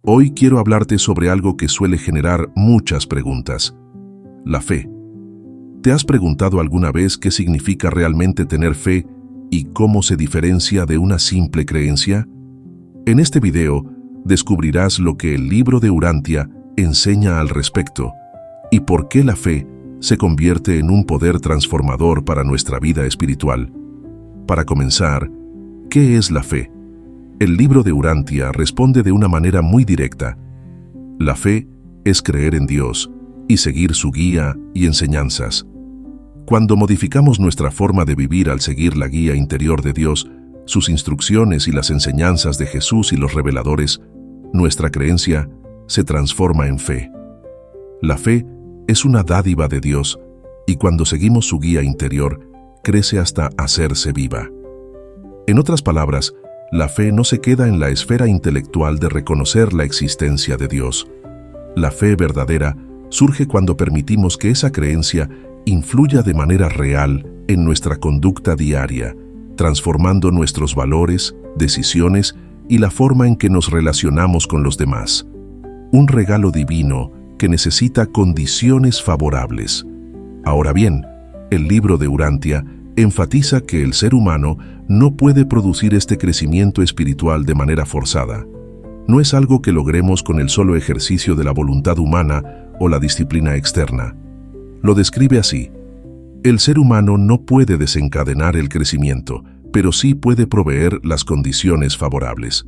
Hoy quiero hablarte sobre algo que suele generar muchas preguntas: la fe. ¿Te has preguntado alguna vez qué significa realmente tener fe y cómo se diferencia de una simple creencia? En este video descubrirás lo que el libro de Urantia enseña al respecto y por qué la fe se convierte en un poder transformador para nuestra vida espiritual. Para comenzar, ¿qué es la fe? El libro de Urantia responde de una manera muy directa. La fe es creer en Dios y seguir su guía y enseñanzas. Cuando modificamos nuestra forma de vivir al seguir la guía interior de Dios, sus instrucciones y las enseñanzas de Jesús y los reveladores, nuestra creencia se transforma en fe. La fe es una dádiva de Dios y cuando seguimos su guía interior, crece hasta hacerse viva. En otras palabras, la fe no se queda en la esfera intelectual de reconocer la existencia de Dios. La fe verdadera surge cuando permitimos que esa creencia influya de manera real en nuestra conducta diaria, transformando nuestros valores, decisiones y la forma en que nos relacionamos con los demás. Un regalo divino que necesita condiciones favorables. Ahora bien, el libro de Urantia enfatiza que el ser humano no puede producir este crecimiento espiritual de manera forzada. No es algo que logremos con el solo ejercicio de la voluntad humana o la disciplina externa. Lo describe así: el ser humano no puede desencadenar el crecimiento, pero sí puede proveer las condiciones favorables.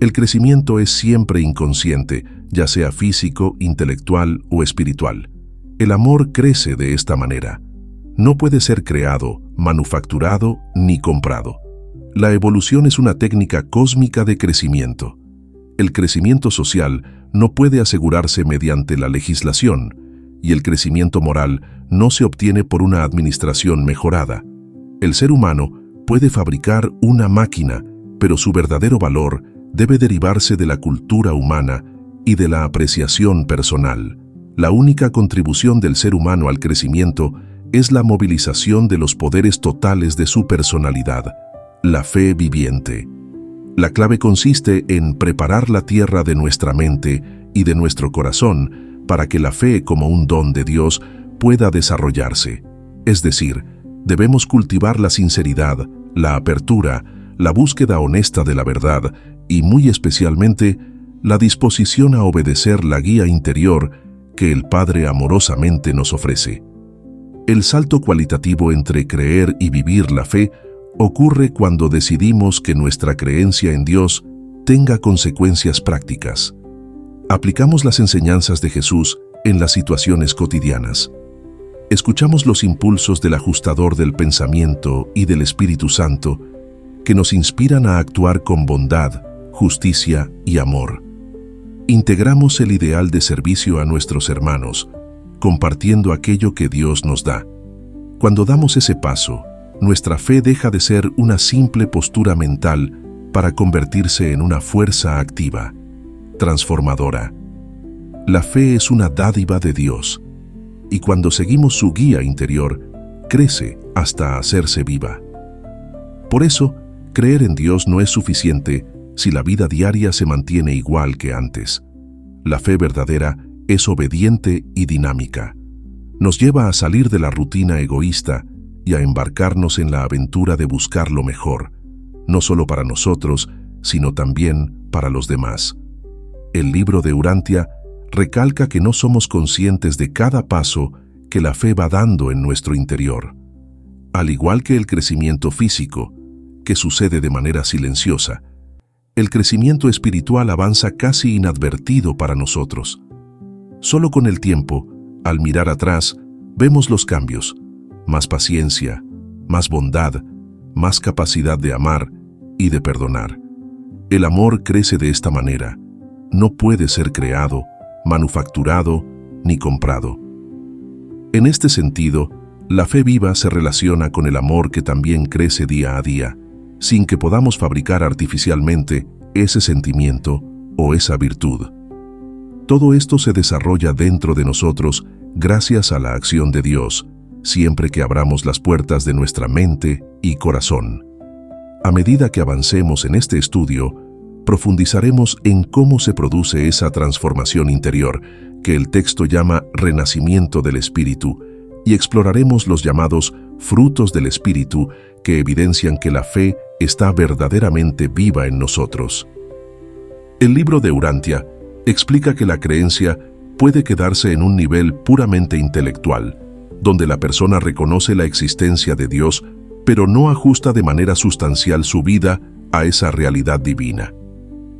El crecimiento es siempre inconsciente, ya sea físico, intelectual o espiritual. El amor crece de esta manera. No puede ser creado, manufacturado ni comprado. La evolución es una técnica cósmica de crecimiento. El crecimiento social no puede asegurarse mediante la legislación, y el crecimiento moral no se obtiene por una administración mejorada. El ser humano puede fabricar una máquina, pero su verdadero valor debe derivarse de la cultura humana y de la apreciación personal. La única contribución del ser humano al crecimiento es la movilización de los poderes totales de su personalidad, la fe viviente. La clave consiste en preparar la tierra de nuestra mente y de nuestro corazón para que la fe como un don de Dios pueda desarrollarse. Es decir, debemos cultivar la sinceridad, la apertura, la búsqueda honesta de la verdad y muy especialmente la disposición a obedecer la guía interior que el Padre amorosamente nos ofrece. El salto cualitativo entre creer y vivir la fe ocurre cuando decidimos que nuestra creencia en Dios tenga consecuencias prácticas. Aplicamos las enseñanzas de Jesús en las situaciones cotidianas. Escuchamos los impulsos del ajustador del pensamiento y del Espíritu Santo que nos inspiran a actuar con bondad, justicia y amor. Integramos el ideal de servicio a nuestros hermanos, compartiendo aquello que Dios nos da. Cuando damos ese paso, nuestra fe deja de ser una simple postura mental para convertirse en una fuerza activa, transformadora. La fe es una dádiva de Dios, y cuando seguimos su guía interior, crece hasta hacerse viva. Por eso, creer en Dios no es suficiente si la vida diaria se mantiene igual que antes. La fe verdadera es obediente y dinámica. Nos lleva a salir de la rutina egoísta y a embarcarnos en la aventura de buscar lo mejor, no solo para nosotros, sino también para los demás. El libro de Urantia recalca que no somos conscientes de cada paso que la fe va dando en nuestro interior. Al igual que el crecimiento físico, que sucede de manera silenciosa, el crecimiento espiritual avanza casi inadvertido para nosotros. Solo con el tiempo, al mirar atrás, vemos los cambios: más paciencia, más bondad, más capacidad de amar y de perdonar. El amor crece de esta manera. No puede ser creado, manufacturado ni comprado. En este sentido, la fe viva se relaciona con el amor que también crece día a día, sin que podamos fabricar artificialmente ese sentimiento o esa virtud. Todo esto se desarrolla dentro de nosotros gracias a la acción de Dios, siempre que abramos las puertas de nuestra mente y corazón. A medida que avancemos en este estudio, profundizaremos en cómo se produce esa transformación interior, que el texto llama renacimiento del espíritu, y exploraremos los llamados frutos del espíritu que evidencian que la fe está verdaderamente viva en nosotros. El libro de Urantia explica que la creencia puede quedarse en un nivel puramente intelectual, donde la persona reconoce la existencia de Dios, pero no ajusta de manera sustancial su vida a esa realidad divina.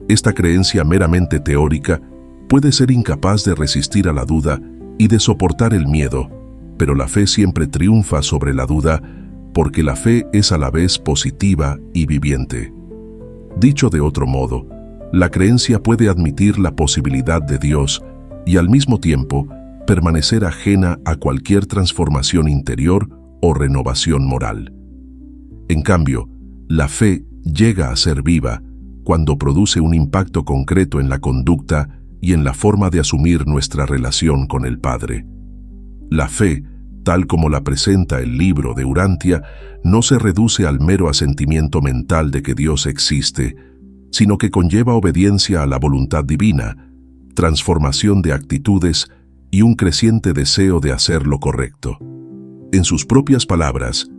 Esta creencia meramente teórica puede ser incapaz de resistir a la duda y de soportar el miedo, pero la fe siempre triunfa sobre la duda porque la fe es a la vez positiva y viviente. Dicho de otro modo, la creencia puede admitir la posibilidad de Dios y al mismo tiempo permanecer ajena a cualquier transformación interior o renovación moral. En cambio, la fe llega a ser viva cuando produce un impacto concreto en la conducta y en la forma de asumir nuestra relación con el Padre. La fe, tal como la presenta el libro de Urantia, no se reduce al mero asentimiento mental de que Dios existe, sino que conlleva obediencia a la voluntad divina, transformación de actitudes y un creciente deseo de hacer lo correcto. En sus propias palabras,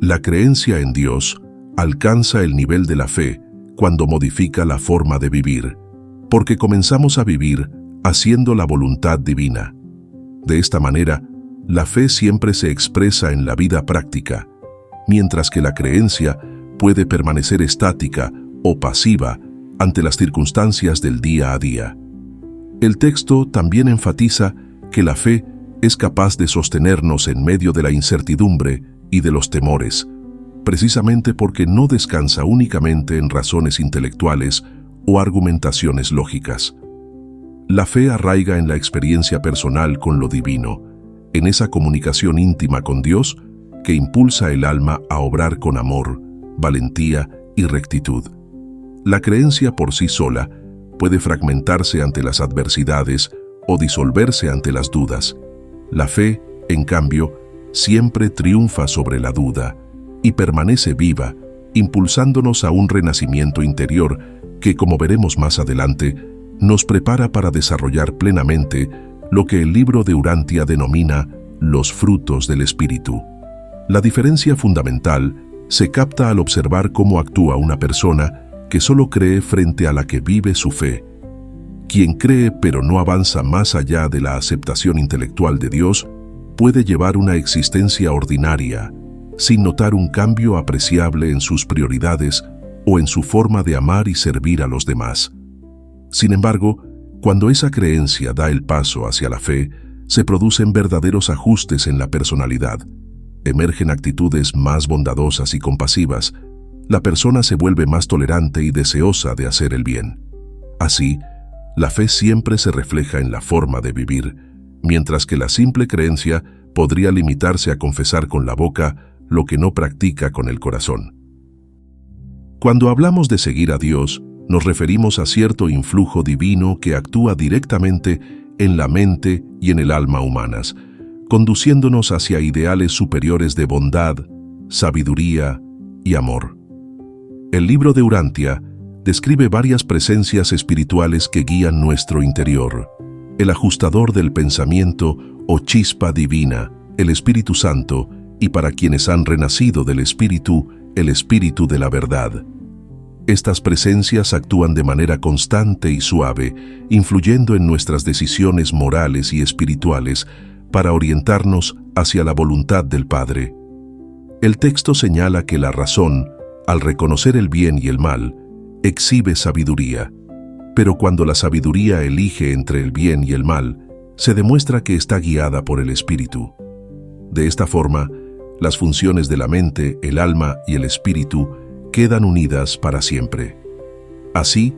la creencia en Dios alcanza el nivel de la fe cuando modifica la forma de vivir, porque comenzamos a vivir haciendo la voluntad divina. De esta manera, la fe siempre se expresa en la vida práctica, mientras que la creencia puede permanecer estática o pasiva ante las circunstancias del día a día. El texto también enfatiza que la fe es capaz de sostenernos en medio de la incertidumbre y de los temores, precisamente porque no descansa únicamente en razones intelectuales o argumentaciones lógicas. La fe arraiga en la experiencia personal con lo divino, en esa comunicación íntima con Dios que impulsa el alma a obrar con amor, valentía y rectitud. La creencia por sí sola puede fragmentarse ante las adversidades o disolverse ante las dudas. La fe, en cambio, siempre triunfa sobre la duda y permanece viva, impulsándonos a un renacimiento interior que, como veremos más adelante, nos prepara para desarrollar plenamente lo que el libro de Urantia denomina los frutos del espíritu. La diferencia fundamental se capta al observar cómo actúa una persona que solo cree frente a la que vive su fe. Quien cree pero no avanza más allá de la aceptación intelectual de Dios puede llevar una existencia ordinaria, sin notar un cambio apreciable en sus prioridades o en su forma de amar y servir a los demás. Sin embargo, cuando esa creencia da el paso hacia la fe, se producen verdaderos ajustes en la personalidad. Emergen actitudes más bondadosas y compasivas. La persona se vuelve más tolerante y deseosa de hacer el bien. Así, la fe siempre se refleja en la forma de vivir, mientras que la simple creencia podría limitarse a confesar con la boca lo que no practica con el corazón. Cuando hablamos de seguir a Dios, nos referimos a cierto influjo divino que actúa directamente en la mente y en el alma humanas, conduciéndonos hacia ideales superiores de bondad, sabiduría y amor. El libro de Urantia describe varias presencias espirituales que guían nuestro interior: el ajustador del pensamiento o chispa divina, el Espíritu Santo, y para quienes han renacido del Espíritu, el Espíritu de la verdad. Estas presencias actúan de manera constante y suave, influyendo en nuestras decisiones morales y espirituales para orientarnos hacia la voluntad del Padre. El texto señala que la razón, al reconocer el bien y el mal, exhibe sabiduría, pero cuando la sabiduría elige entre el bien y el mal, se demuestra que está guiada por el Espíritu. De esta forma, las funciones de la mente, el alma y el espíritu quedan unidas para siempre. Así,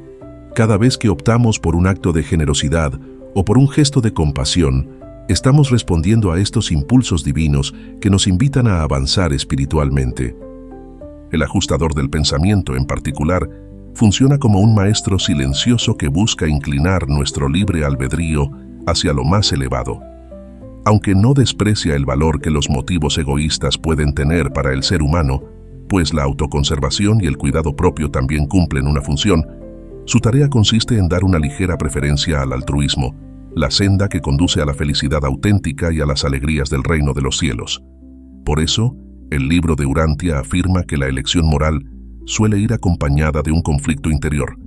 cada vez que optamos por un acto de generosidad o por un gesto de compasión, estamos respondiendo a estos impulsos divinos que nos invitan a avanzar espiritualmente. El ajustador del pensamiento, en particular, funciona como un maestro silencioso que busca inclinar nuestro libre albedrío hacia lo más elevado. Aunque no desprecia el valor que los motivos egoístas pueden tener para el ser humano, pues la autoconservación y el cuidado propio también cumplen una función, Su tarea consiste en dar una ligera preferencia al altruismo, la senda que conduce a la felicidad auténtica y a las alegrías del reino de los cielos. Por eso, el libro de Urantia afirma que la elección moral suele ir acompañada de un conflicto interior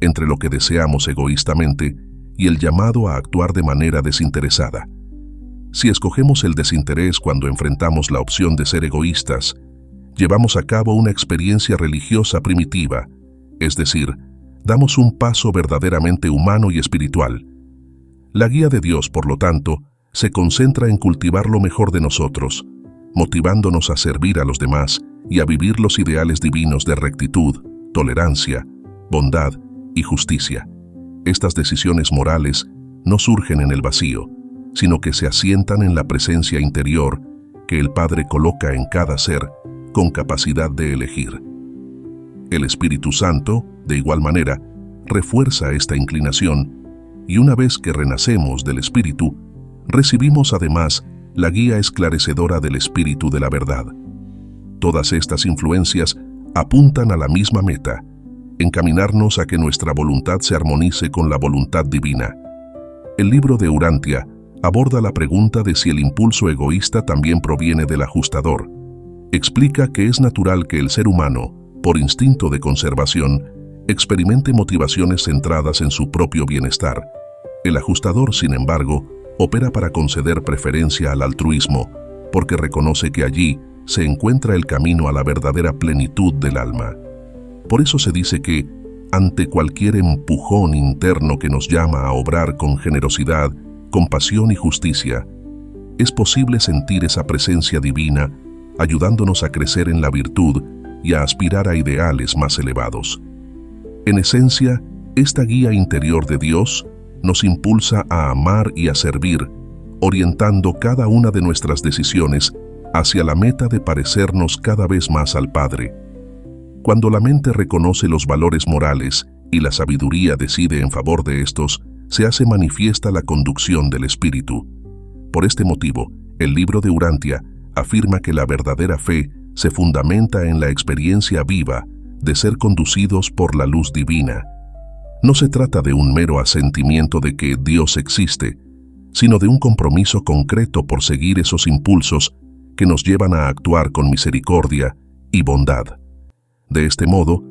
entre lo que deseamos egoístamente y el llamado a actuar de manera desinteresada. Si escogemos el desinterés cuando enfrentamos la opción de ser egoístas, llevamos a cabo una experiencia religiosa primitiva, es decir, damos un paso verdaderamente humano y espiritual. La guía de Dios, por lo tanto, se concentra en cultivar lo mejor de nosotros, motivándonos a servir a los demás y a vivir los ideales divinos de rectitud, tolerancia, bondad y justicia. Estas decisiones morales no surgen en el vacío, sino que se asientan en la presencia interior que el Padre coloca en cada ser con capacidad de elegir. El Espíritu Santo, de igual manera, refuerza esta inclinación, y una vez que renacemos del Espíritu, recibimos además la guía esclarecedora del Espíritu de la verdad. Todas estas influencias apuntan a la misma meta: encaminarnos a que nuestra voluntad se armonice con la voluntad divina. El libro de Urantia aborda la pregunta de si el impulso egoísta también proviene del ajustador. Explica que es natural que el ser humano, por instinto de conservación, experimente motivaciones centradas en su propio bienestar. El ajustador, sin embargo, opera para conceder preferencia al altruismo, porque reconoce que allí se encuentra el camino a la verdadera plenitud del alma. Por eso se dice que, ante cualquier empujón interno que nos llama a obrar con generosidad, compasión y justicia, es posible sentir esa presencia divina ayudándonos a crecer en la virtud y a aspirar a ideales más elevados. En esencia, esta guía interior de Dios nos impulsa a amar y a servir, orientando cada una de nuestras decisiones hacia la meta de parecernos cada vez más al Padre. Cuando la mente reconoce los valores morales y la sabiduría decide en favor de estos, se hace manifiesta la conducción del Espíritu. Por este motivo, el libro de Urantia afirma que la verdadera fe se fundamenta en la experiencia viva de ser conducidos por la luz divina. No se trata de un mero asentimiento de que Dios existe, sino de un compromiso concreto por seguir esos impulsos que nos llevan a actuar con misericordia y bondad. De este modo,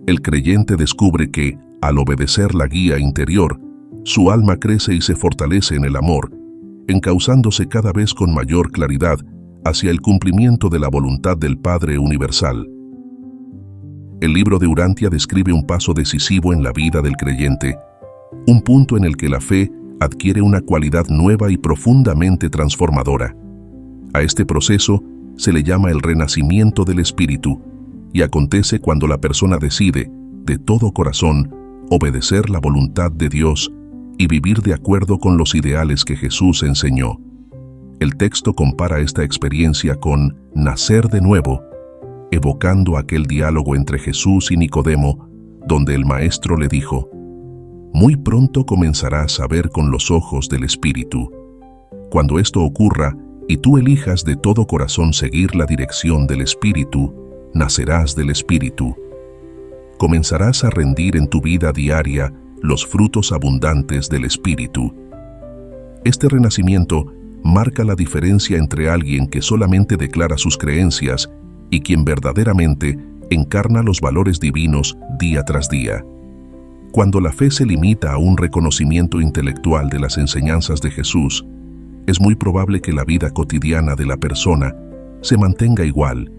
el creyente descubre que, al obedecer la guía interior, su alma crece y se fortalece en el amor, encauzándose cada vez con mayor claridad hacia el cumplimiento de la voluntad del Padre Universal. El libro de Urantia describe un paso decisivo en la vida del creyente, un punto en el que la fe adquiere una cualidad nueva y profundamente transformadora. A este proceso se le llama el renacimiento del espíritu, y acontece cuando la persona decide, de todo corazón, obedecer la voluntad de Dios y vivir de acuerdo con los ideales que Jesús enseñó. El texto compara esta experiencia con nacer de nuevo, evocando aquel diálogo entre Jesús y Nicodemo, donde el Maestro le dijo: «Muy pronto comenzarás a ver con los ojos del Espíritu. Cuando esto ocurra y tú elijas de todo corazón seguir la dirección del Espíritu, nacerás del Espíritu. Comenzarás a rendir en tu vida diaria los frutos abundantes del Espíritu». Este renacimiento marca la diferencia entre alguien que solamente declara sus creencias y quien verdaderamente encarna los valores divinos día tras día. Cuando la fe se limita a un reconocimiento intelectual de las enseñanzas de Jesús, es muy probable que la vida cotidiana de la persona se mantenga igual,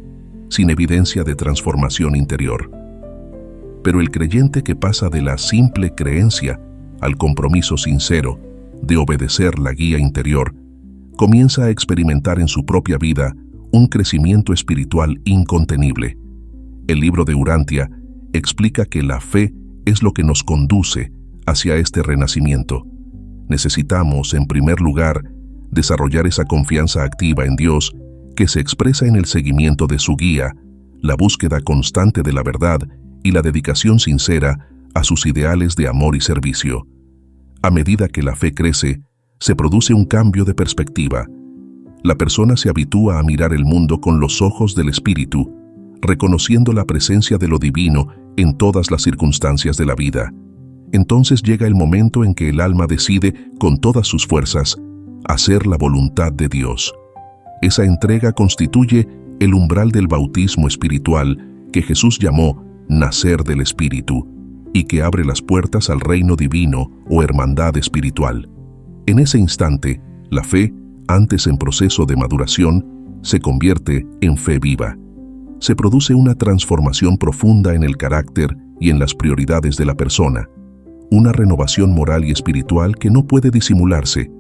sin evidencia de transformación interior. Pero el creyente que pasa de la simple creencia al compromiso sincero de obedecer la guía interior, comienza a experimentar en su propia vida un crecimiento espiritual incontenible. El libro de Urantia explica que la fe es lo que nos conduce hacia este renacimiento. Necesitamos, en primer lugar, desarrollar esa confianza activa en Dios que se expresa en el seguimiento de su guía, la búsqueda constante de la verdad y la dedicación sincera a sus ideales de amor y servicio. A medida que la fe crece, se produce un cambio de perspectiva. La persona se habitúa a mirar el mundo con los ojos del Espíritu, reconociendo la presencia de lo divino en todas las circunstancias de la vida. entonces llega el momento en que el alma decide, con todas sus fuerzas, hacer la voluntad de Dios. Esa entrega constituye el umbral del bautismo espiritual que Jesús llamó nacer del Espíritu y que abre las puertas al reino divino o hermandad espiritual. En ese instante, la fe, antes en proceso de maduración, se convierte en fe viva. Se produce una transformación profunda en el carácter y en las prioridades de la persona, una renovación moral y espiritual que no puede disimularse,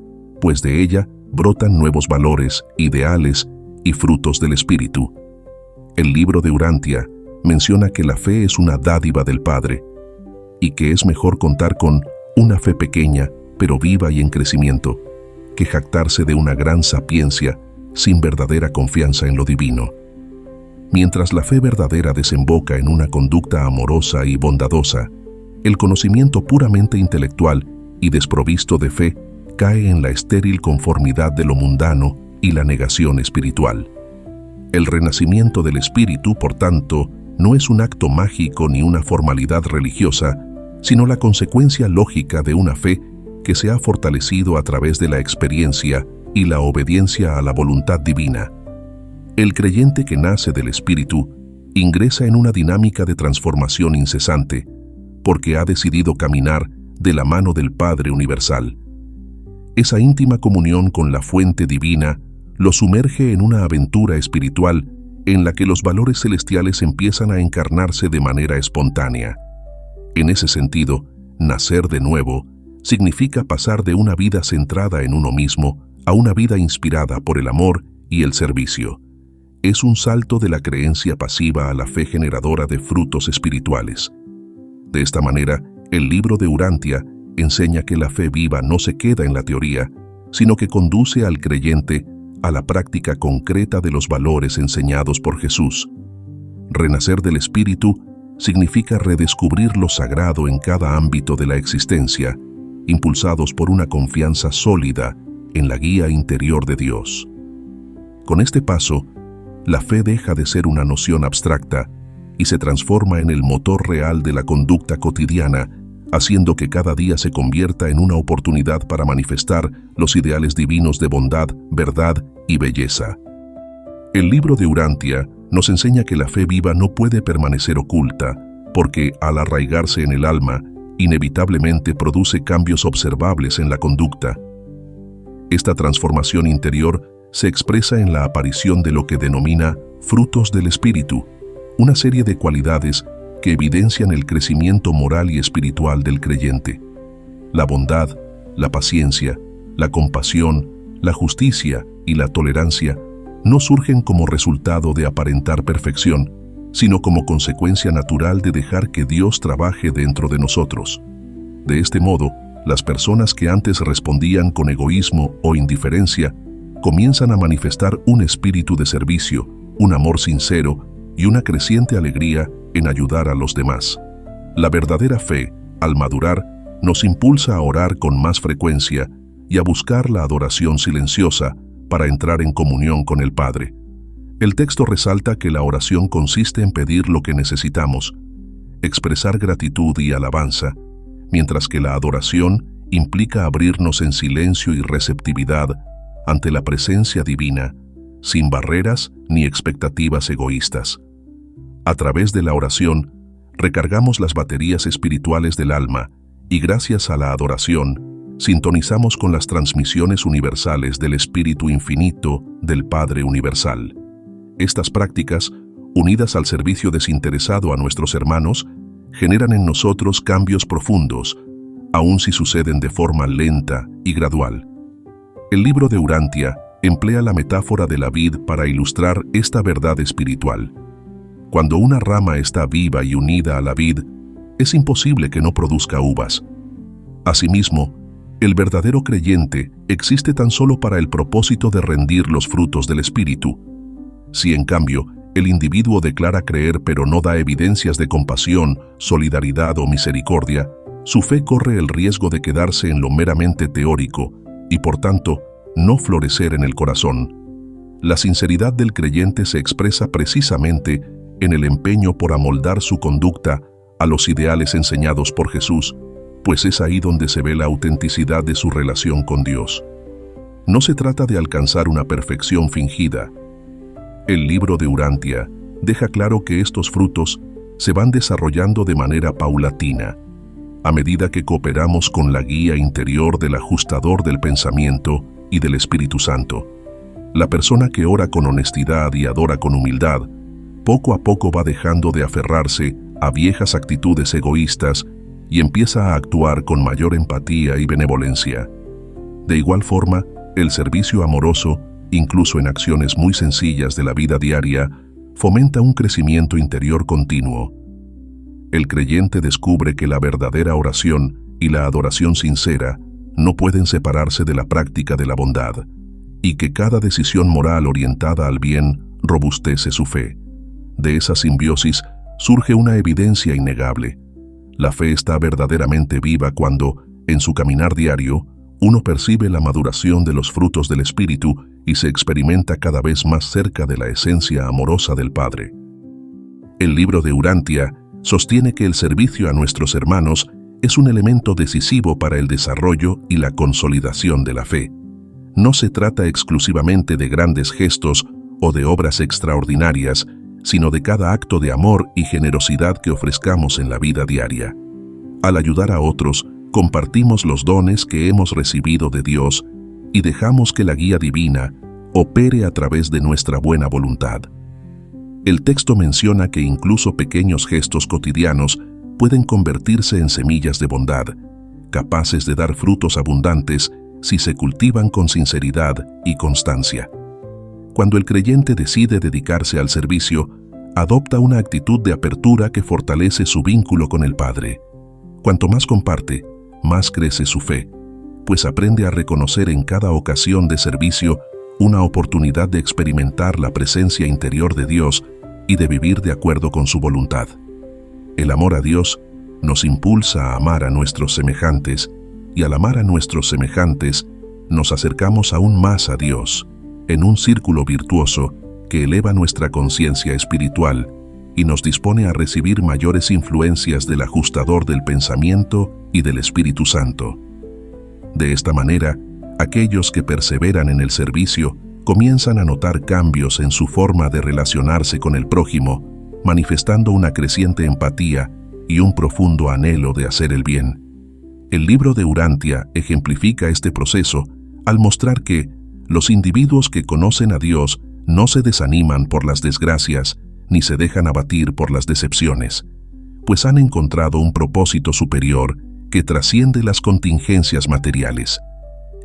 pues de ella brotan nuevos valores, ideales y frutos del Espíritu. El libro de Urantia menciona que la fe es una dádiva del Padre y que es mejor contar con una fe pequeña, pero viva y en crecimiento, que jactarse de una gran sapiencia sin verdadera confianza en lo divino. Mientras la fe verdadera desemboca en una conducta amorosa y bondadosa, el conocimiento puramente intelectual y desprovisto de fe cae en la estéril conformidad de lo mundano y la negación espiritual. El renacimiento del espíritu, por tanto, no es un acto mágico ni una formalidad religiosa, sino la consecuencia lógica de una fe que se ha fortalecido a través de la experiencia y la obediencia a la voluntad divina. El creyente que nace del Espíritu ingresa en una dinámica de transformación incesante, porque ha decidido caminar de la mano del Padre Universal. Esa íntima comunión con la fuente divina lo sumerge en una aventura espiritual en la que los valores celestiales empiezan a encarnarse de manera espontánea. En ese sentido, nacer de nuevo significa pasar de una vida centrada en uno mismo a una vida inspirada por el amor y el servicio. Es un salto de la creencia pasiva a la fe generadora de frutos espirituales. De esta manera, el libro de Urantia enseña que la fe viva no se queda en la teoría, sino que conduce al creyente a la práctica concreta de los valores enseñados por Jesús. Renacer del Espíritu significa redescubrir lo sagrado en cada ámbito de la existencia, impulsados por una confianza sólida en la guía interior de Dios. Con este paso, la fe deja de ser una noción abstracta y se transforma en el motor real de la conducta cotidiana, haciendo que cada día se convierta en una oportunidad para manifestar los ideales divinos de bondad, verdad y belleza. El libro de Urantia nos enseña que la fe viva no puede permanecer oculta, porque al arraigarse en el alma, inevitablemente produce cambios observables en la conducta. Esta transformación interior se expresa en la aparición de lo que denomina frutos del Espíritu, una serie de cualidades que evidencian el crecimiento moral y espiritual del creyente. La bondad, la paciencia, la compasión, la justicia y la tolerancia no surgen como resultado de aparentar perfección, sino como consecuencia natural de dejar que Dios trabaje dentro de nosotros. De este modo, las personas que antes respondían con egoísmo o indiferencia comienzan a manifestar un espíritu de servicio, un amor sincero y una creciente alegría en ayudar a los demás. La verdadera fe, al madurar, nos impulsa a orar con más frecuencia y a buscar la adoración silenciosa para entrar en comunión con el Padre. El texto resalta que la oración consiste en pedir lo que necesitamos, expresar gratitud y alabanza, mientras que la adoración implica abrirnos en silencio y receptividad ante la presencia divina, sin barreras ni expectativas egoístas. A través de la oración, recargamos las baterías espirituales del alma y gracias a la adoración, sintonizamos con las transmisiones universales del Espíritu Infinito del Padre Universal. Estas prácticas, unidas al servicio desinteresado a nuestros hermanos, generan en nosotros cambios profundos, aun si suceden de forma lenta y gradual. El libro de Urantia emplea la metáfora de la vid para ilustrar esta verdad espiritual. Cuando una rama está viva y unida a la vid, es imposible que no produzca uvas. Asimismo, el verdadero creyente existe tan solo para el propósito de rendir los frutos del Espíritu. Si, en cambio, el individuo declara creer pero no da evidencias de compasión, solidaridad o misericordia, su fe corre el riesgo de quedarse en lo meramente teórico y, por tanto, no florecer en el corazón. La sinceridad del creyente se expresa precisamente en el empeño por amoldar su conducta a los ideales enseñados por Jesús, pues es ahí donde se ve la autenticidad de su relación con Dios. No se trata de alcanzar una perfección fingida. El libro de Urantia deja claro que estos frutos se van desarrollando de manera paulatina, a medida que cooperamos con la guía interior del ajustador del pensamiento y del Espíritu Santo. La persona que ora con honestidad y adora con humildad, poco a poco va dejando de aferrarse a viejas actitudes egoístas y empieza a actuar con mayor empatía y benevolencia. De igual forma, el servicio amoroso, incluso en acciones muy sencillas de la vida diaria, fomenta un crecimiento interior continuo. El creyente descubre que la verdadera oración y la adoración sincera no pueden separarse de la práctica de la bondad, y que cada decisión moral orientada al bien robustece su fe. De esa simbiosis surge una evidencia innegable. La fe está verdaderamente viva cuando, en su caminar diario, uno percibe la maduración de los frutos del Espíritu y se experimenta cada vez más cerca de la esencia amorosa del Padre. El libro de Urantia sostiene que el servicio a nuestros hermanos es un elemento decisivo para el desarrollo y la consolidación de la fe. No se trata exclusivamente de grandes gestos o de obras extraordinarias, sino de cada acto de amor y generosidad que ofrezcamos en la vida diaria. Al ayudar a otros, compartimos los dones que hemos recibido de Dios y dejamos que la guía divina opere a través de nuestra buena voluntad. El texto menciona que incluso pequeños gestos cotidianos pueden convertirse en semillas de bondad, capaces de dar frutos abundantes si se cultivan con sinceridad y constancia. Cuando el creyente decide dedicarse al servicio, adopta una actitud de apertura que fortalece su vínculo con el Padre. Cuanto más comparte, más crece su fe, pues aprende a reconocer en cada ocasión de servicio una oportunidad de experimentar la presencia interior de Dios y de vivir de acuerdo con su voluntad. El amor a Dios nos impulsa a amar a nuestros semejantes, y al amar a nuestros semejantes, nos acercamos aún más a Dios, en un círculo virtuoso que eleva nuestra conciencia espiritual y nos dispone a recibir mayores influencias del ajustador del pensamiento y del Espíritu Santo. De esta manera, aquellos que perseveran en el servicio comienzan a notar cambios en su forma de relacionarse con el prójimo, manifestando una creciente empatía y un profundo anhelo de hacer el bien. El libro de Urantia ejemplifica este proceso al mostrar que los individuos que conocen a Dios no se desaniman por las desgracias ni se dejan abatir por las decepciones, pues han encontrado un propósito superior que trasciende las contingencias materiales.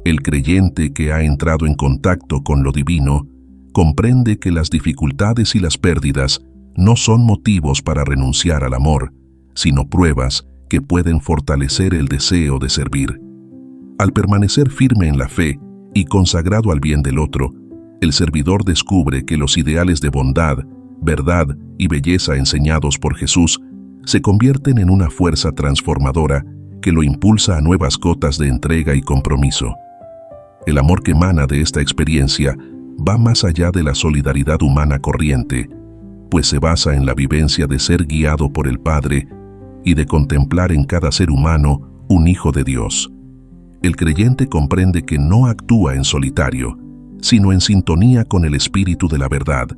El creyente que ha entrado en contacto con lo divino comprende que las dificultades y las pérdidas no son motivos para renunciar al amor, sino pruebas que pueden fortalecer el deseo de servir. Al permanecer firme en la fe y consagrado al bien del otro, el servidor descubre que los ideales de bondad, verdad y belleza enseñados por Jesús se convierten en una fuerza transformadora que lo impulsa a nuevas cotas de entrega y compromiso. El amor que emana de esta experiencia va más allá de la solidaridad humana corriente, pues se basa en la vivencia de ser guiado por el Padre y de contemplar en cada ser humano un hijo de Dios. El creyente comprende que no actúa en solitario, sino en sintonía con el Espíritu de la verdad,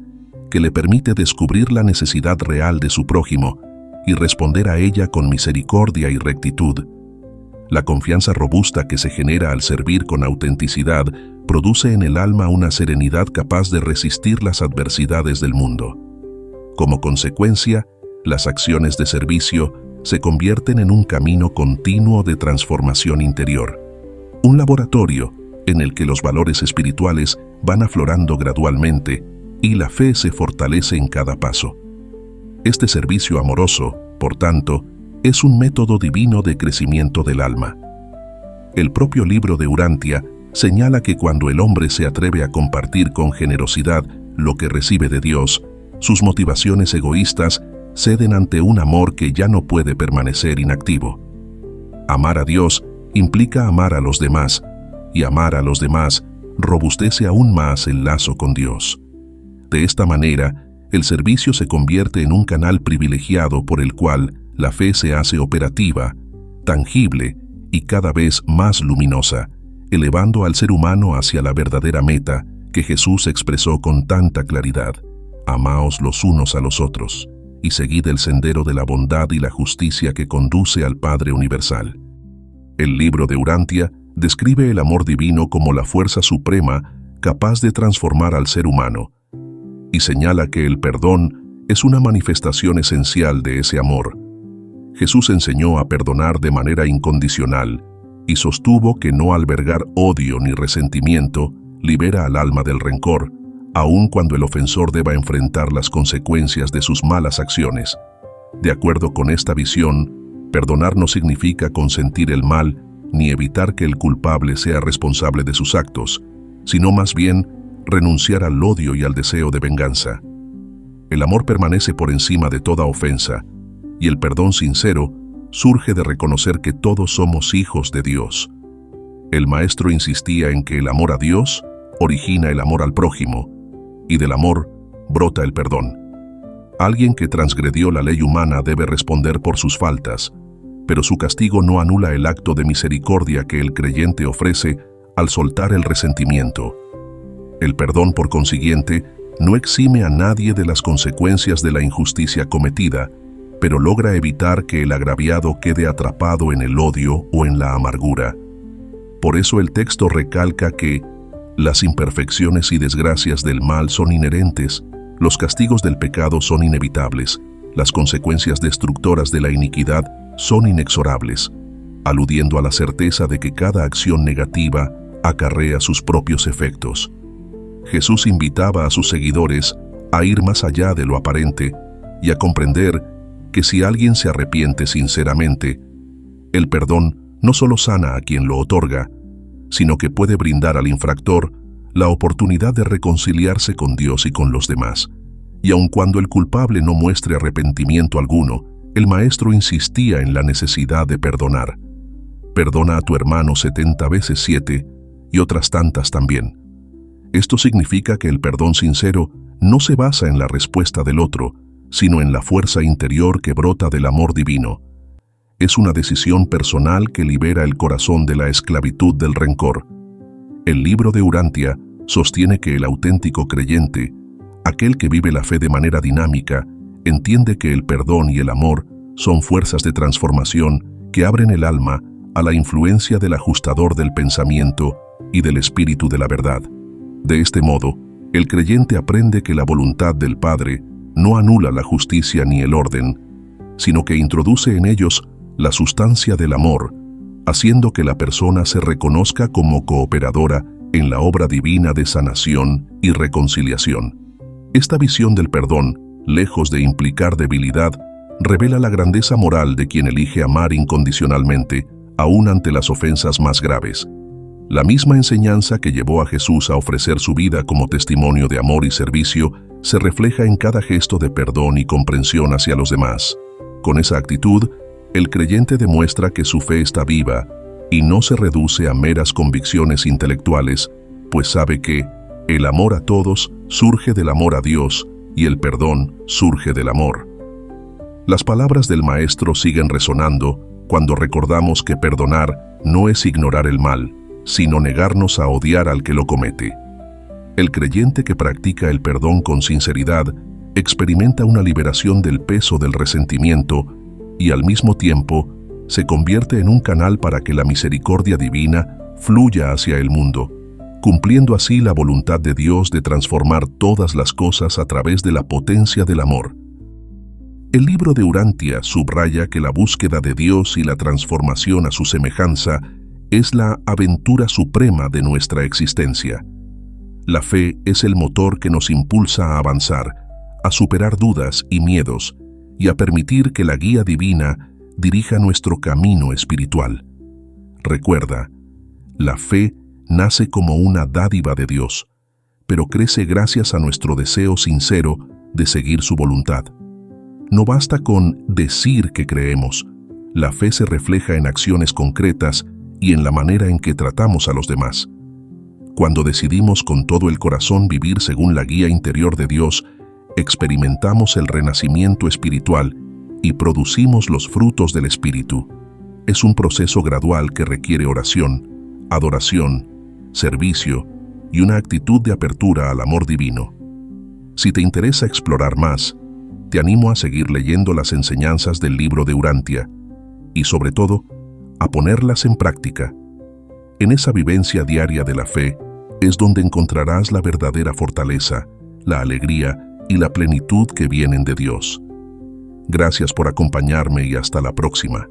que le permite descubrir la necesidad real de su prójimo y responder a ella con misericordia y rectitud. La confianza robusta que se genera al servir con autenticidad produce en el alma una serenidad capaz de resistir las adversidades del mundo. Como consecuencia, las acciones de servicio se convierten en un camino continuo de transformación interior, un laboratorio en el que los valores espirituales van aflorando gradualmente y la fe se fortalece en cada paso. Este servicio amoroso, por tanto, es un método divino de crecimiento del alma. El propio libro de Urantia señala que cuando el hombre se atreve a compartir con generosidad lo que recibe de Dios, sus motivaciones egoístas ceden ante un amor que ya no puede permanecer inactivo. Amar a Dios implica amar a los demás, y amar a los demás robustece aún más el lazo con Dios. De esta manera, el servicio se convierte en un canal privilegiado por el cual la fe se hace operativa, tangible y cada vez más luminosa, elevando al ser humano hacia la verdadera meta que Jesús expresó con tanta claridad: amaos los unos a los otros y seguid el sendero de la bondad y la justicia que conduce al Padre Universal. El libro de Urantia describe el amor divino como la fuerza suprema capaz de transformar al ser humano, y señala que el perdón es una manifestación esencial de ese amor. Jesús enseñó a perdonar de manera incondicional y sostuvo que no albergar odio ni resentimiento libera al alma del rencor, aun cuando el ofensor deba enfrentar las consecuencias de sus malas acciones. De acuerdo con esta visión, perdonar no significa consentir el mal ni evitar que el culpable sea responsable de sus actos, sino más bien renunciar al odio y al deseo de venganza. El amor permanece por encima de toda ofensa, y el perdón sincero surge de reconocer que todos somos hijos de Dios. El maestro insistía en que el amor a Dios origina el amor al prójimo, y del amor brota el perdón. Alguien que transgredió la ley humana debe responder por sus faltas, pero su castigo no anula el acto de misericordia que el creyente ofrece al soltar el resentimiento. El perdón, por consiguiente, no exime a nadie de las consecuencias de la injusticia cometida, pero logra evitar que el agraviado quede atrapado en el odio o en la amargura. Por eso el texto recalca que las imperfecciones y desgracias del mal son inherentes, los castigos del pecado son inevitables, las consecuencias destructoras de la iniquidad son inexorables, aludiendo a la certeza de que cada acción negativa acarrea sus propios efectos. Jesús invitaba a sus seguidores a ir más allá de lo aparente y a comprender que si alguien se arrepiente sinceramente, el perdón no solo sana a quien lo otorga, sino que puede brindar al infractor la oportunidad de reconciliarse con Dios y con los demás. Y aun cuando el culpable no muestre arrepentimiento alguno, el maestro insistía en la necesidad de perdonar. Perdona a tu hermano 70 veces 7 y otras tantas también. Esto significa que el perdón sincero no se basa en la respuesta del otro, sino en la fuerza interior que brota del amor divino. Es una decisión personal que libera el corazón de la esclavitud del rencor. El libro de Urantia sostiene que el auténtico creyente, aquel que vive la fe de manera dinámica, entiende que el perdón y el amor son fuerzas de transformación que abren el alma a la influencia del ajustador del pensamiento y del espíritu de la verdad. De este modo, el creyente aprende que la voluntad del Padre no anula la justicia ni el orden, sino que introduce en ellos la sustancia del amor, haciendo que la persona se reconozca como cooperadora en la obra divina de sanación y reconciliación. Esta visión del perdón, lejos de implicar debilidad, revela la grandeza moral de quien elige amar incondicionalmente, aún ante las ofensas más graves. La misma enseñanza que llevó a Jesús a ofrecer su vida como testimonio de amor y servicio se refleja en cada gesto de perdón y comprensión hacia los demás. Con esa actitud, el creyente demuestra que su fe está viva y no se reduce a meras convicciones intelectuales, pues sabe que el amor a todos surge del amor a Dios y el perdón surge del amor. Las palabras del Maestro siguen resonando cuando recordamos que perdonar no es ignorar el mal, sino negarnos a odiar al que lo comete. El creyente que practica el perdón con sinceridad experimenta una liberación del peso del resentimiento y al mismo tiempo se convierte en un canal para que la misericordia divina fluya hacia el mundo, cumpliendo así la voluntad de Dios de transformar todas las cosas a través de la potencia del amor. El libro de Urantia subraya que la búsqueda de Dios y la transformación a su semejanza es la aventura suprema de nuestra existencia. La fe es el motor que nos impulsa a avanzar, a superar dudas y miedos y a permitir que la guía divina dirija nuestro camino espiritual. Recuerda, la fe nace como una dádiva de Dios, pero crece gracias a nuestro deseo sincero de seguir su voluntad. No basta con decir que creemos, la fe se refleja en acciones concretas y en la manera en que tratamos a los demás. Cuando decidimos con todo el corazón vivir según la guía interior de Dios, experimentamos el renacimiento espiritual y producimos los frutos del Espíritu: es un proceso gradual que requiere oración, adoración, servicio y una actitud de apertura al amor divino. Si te interesa explorar más, te animo a seguir leyendo las enseñanzas del libro de Urantia y, sobre todo, a ponerlas en práctica. En esa vivencia diaria de la fe es donde encontrarás la verdadera fortaleza, la alegría y la plenitud que vienen de Dios. Gracias por acompañarme y hasta la próxima.